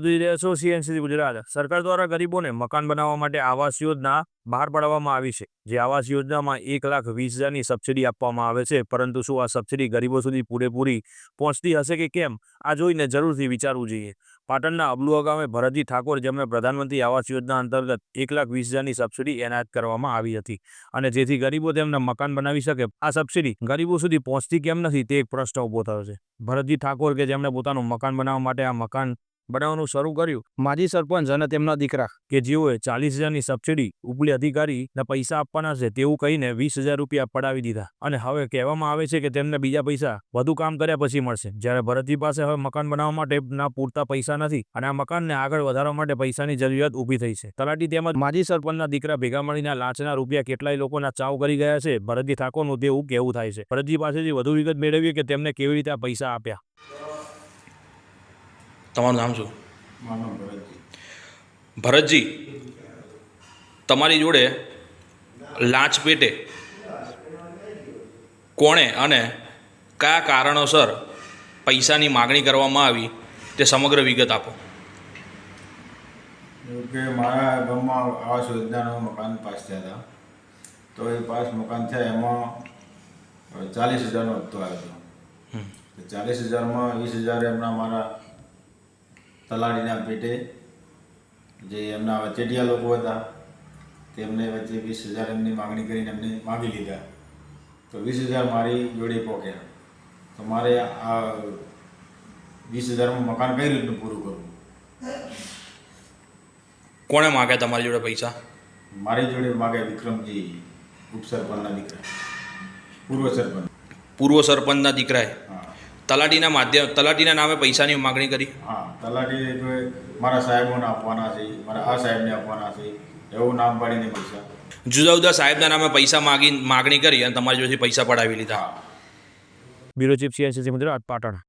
જોઈ રહ્યા છો CNCC ગુજરાત। સરકાર દ્વારા ગરીબોને મકાન બનાવવા માટે આવાસ યોજના બહાર પાડવામાં આવી છે। જે આવાસ યોજનામાં 1,20,000ની સબસિડી આપવામાં આવે છે, પરંતુ શું આ સબસિડી ગરીબો સુધી પૂરેપૂરી પહોંચતી હશે કે કેમ, આ જોઈને જરૂરથી વિચારવું જોઈએ। પાટણના અબલુઆ ગામે ભરતજી ઠાકોર, જેમને પ્રધાનમંત્રી આવાસ યોજના અંતર્ગત 1,20,000ની સબસિડી એનાયત કરવામાં આવી હતી, અને જેથી ગરીબો તેમના મકાન બનાવી શકે, આ સબસિડી ગરીબો સુધી પહોંચતી કેમ નથી, તે એક પ્રશ્ન ઊભો થયો છે। ભરતજી ઠાકોર, કે જેમણે પોતાનું મકાન બનાવવા માટે આ મકાન બનાવવાનું શરૂ કર્યું, માજી સરપંચ અને તેમના દીકરા, કે જેઓએ 40,000ની સબસિડી ઉપલી અધિકારીને પૈસા આપવાના છે તેવું કહીને 20,000 રૂપિયા પડાવી દીધા, અને હવે કહેવામાં આવે છે કે તેમને બીજા પૈસા વધુ કામ કર્યા પછી મળશે। જ્યારે ભરતજી પાસે હવે મકાન બનાવવા માટેના પૂરતા પૈસા નથી, અને આ મકાનને આગળ વધારવા માટે પૈસાની જરૂરિયાત ઊભી થઈ છે। તલાટી તેમજ માજી સરપંચના દીકરા ભેગા મળીને લાંચના રૂપિયા કેટલાય લોકોના ચાવ કરી ગયા છે। ભરતજી ઠાકોરનું તેવું કહેવું થાય છે। ભરતજી પાસેથી વધુ વિગત મેળવીએ કે તેમને કેવી રીતે આ પૈસા આપ્યા। તમારું નામ શું? મારું નામ ભરતજી। ભરતજી, તમારી જોડે લાંચ પેટે કોણે અને કયા કારણોસર પૈસાની માગણી કરવામાં આવી, તે સમગ્ર વિગત આપો। એવું કે મારા ગામમાં આવાસ યોજનાનો મકાન પાસ થયા હતા, તો એ પાસ મકાન થયા એમાં 40,000નો હપ્તો આવ્યો હતો। 40,000માં 20,000 એમના મારા તલાટીના પેટે, જે એમના વચેટિયા લોકો હતા, તેમને વચ્ચે 20,000 એમની માગણી કરીને એમને માગી લીધા, તો 20,000 મારી જોડે પહોંચ્યા। તો મારે આ 20,000માં મકાન કઈ રીતનું પૂરું કરવું? કોણે માગ્યા તમારી જોડે પૈસા? મારી જોડે માગે વિક્રમજી, ઉપસરપંચના દીકરા, પૂર્વ સરપંચના દીકરાએ હા, તલાટીના નામે પૈસાની માગણી કરી। હા, તલાટી મારા સાહેબોને આપવાના છે, મારા આ સાહેબને આપવાના છે, એવું નામ પાડીને પૈસા જુદા જુદા સાહેબના નામે પૈસા માગણી કરી અને તમારી જોડેથી પૈસા પડાવી લીધા। હા। Bureau chief CNCC Gujarat, Patan.